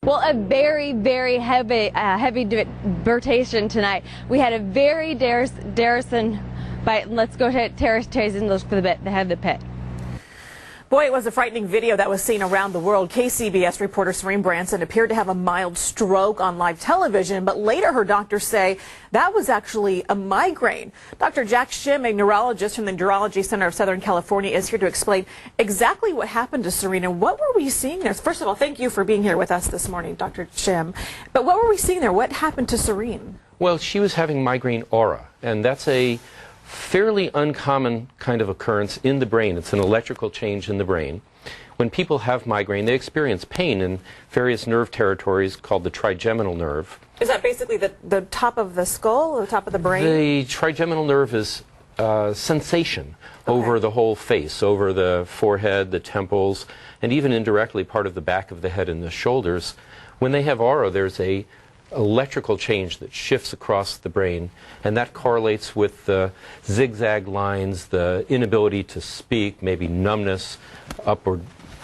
Well, a very heavy debatation tonight. We had a very Darrison, but let's go to Terrace and look for the head of the pit. Boy, it was a frightening video that was seen around the world. KCBS reporter Schim Branson appeared to have a mild stroke on live television, but later her doctors say that was actually a migraine. Dr. Jack Schim, a neurologist from the Neurology Center of Southern California, is here to explain exactly what happened to Serena. What were we seeing there? First of all, thank you for being here with us this morning, Dr. Schim. But what were we seeing there? What happened to Serena? Well, she was having migraine aura, and that's a fairly uncommon kind of occurrence in the brain. It's an electrical change in the brain. When people have migraine, they experience pain in various nerve territories called the trigeminal nerve. Is that basically the top of the skull, or the top of the brain? The trigeminal nerve is sensation over the whole face, over the forehead, the temples, and even indirectly part of the back of the head and the shoulders. When they have aura, there's a electrical change that shifts across the brain, and that correlates with the zigzag lines, the inability to speak, maybe numbness up or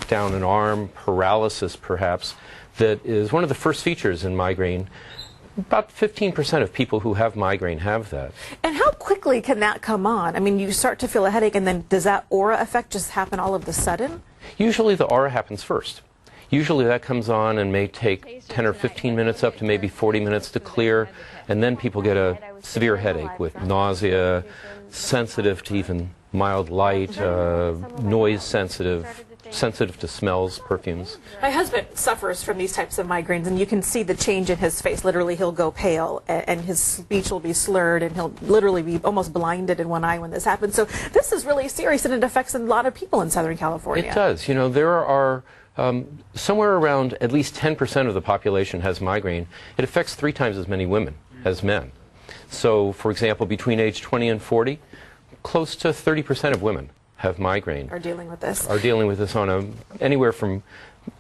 down an arm, paralysis perhaps, that is one of the first features in migraine. About 15% of people who have migraine have that. And how quickly can that come on? I mean, you start to feel a headache, and then does that aura effect just happen all of a sudden? Usually the aura happens first. Usually that comes on and may take 10 or 15 minutes up to maybe 40 minutes to clear, and then people get a severe headache with nausea, sensitive to even mild light, noise sensitive, sensitive to smells, perfumes. My husband suffers from these types of migraines, and you can see the change in his face. Literally, he'll go pale, and his speech will be slurred, and he'll literally be almost blinded in one eye when this happens. So this is really serious, and it affects a lot of people in Southern California. It does. You know, there are somewhere around at least 10% of the population has migraine. It affects 3 times as many women as men. So, for example, between age 20 and 40, close to 30% of women have migraine. Are dealing with this. Are dealing with this on anywhere from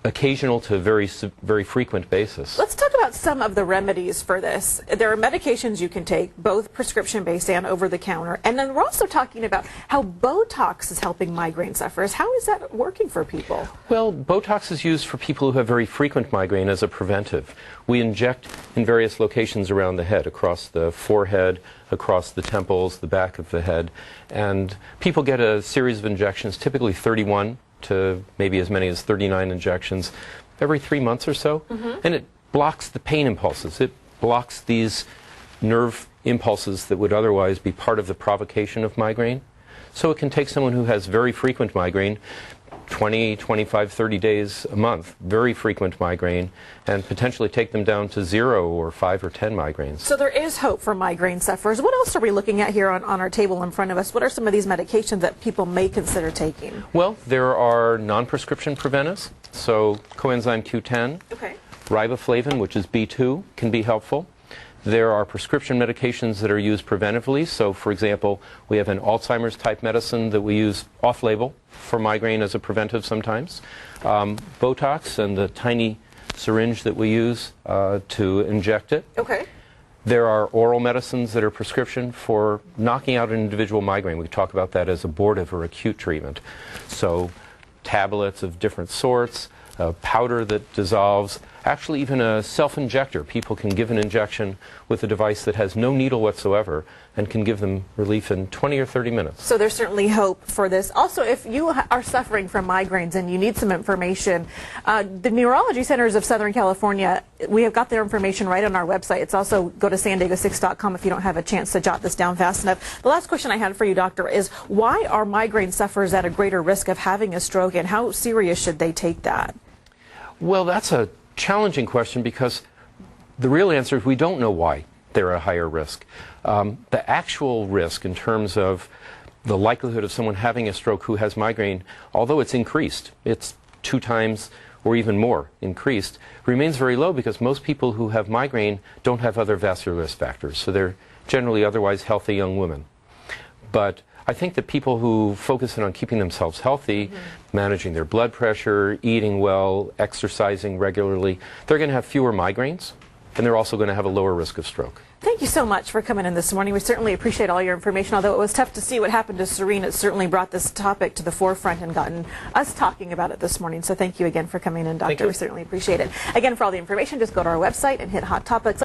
occasional to very frequent basis. Let's talk about some of the remedies for this. There are medications you can take, both prescription-based and over-the-counter. And then we're also talking about how Botox is helping migraine sufferers. How is that working for people? Well, Botox is used for people who have very frequent migraine as a preventive. We inject in various locations around the head, across the forehead, across the temples, the back of the head. And people get a series of injections, typically 31 to maybe as many as 39 injections every 3 months or so. And it blocks the pain impulses. It blocks these nerve impulses that would otherwise be part of the provocation of migraine. So it can take someone who has very frequent migraine, 20, 25, 30 days a month, very frequent migraine, and potentially take them down to 0 or 5 or 10 migraines. So there is hope for migraine sufferers. What else are we looking at here on our table in front of us? What are some of these medications that people may consider taking? Well, there are non-prescription preventives, so coenzyme Q10, riboflavin, which is B2, can be helpful. There are prescription medications that are used preventively. So, for example, we have an Alzheimer's type medicine that we use off-label for migraine as a preventive sometimes. Botox and the tiny syringe that we use to inject it. There are oral medicines that are prescription for knocking out an individual migraine. We talk about that as abortive or acute treatment. So tablets of different sorts, a powder that dissolves, actually even a self-injector. People can give an injection with a device that has no needle whatsoever and can give them relief in 20 or 30 minutes. So there's certainly hope for this. Also, if you are suffering from migraines and you need some information, the Neurology Centers of Southern California, we have got their information right on our website. It's also go to sandiego6.com if you don't have a chance to jot this down fast enough. The last question I had for you, doctor, is why are migraine sufferers at a greater risk of having a stroke, and how serious should they take that? Well, that's a challenging question because the real answer is we don't know why they're at a higher risk. The actual risk in terms of the likelihood of someone having a stroke who has migraine, although it's increased, it's 2 times or even more increased, remains very low because most people who have migraine don't have other vascular risk factors. So they're generally otherwise healthy young women. But I think that people who focus in on keeping themselves healthy, managing their blood pressure, eating well, exercising regularly, they're going to have fewer migraines. and they're also going to have a lower risk of stroke. Thank you so much for coming in this morning. We certainly appreciate all your information. Although it was tough to see what happened to Serene, it certainly brought this topic to the forefront and gotten us talking about it this morning. So thank you again for coming in, Doctor. We certainly appreciate it. Again, for all the information, just go to our website and hit Hot Topics.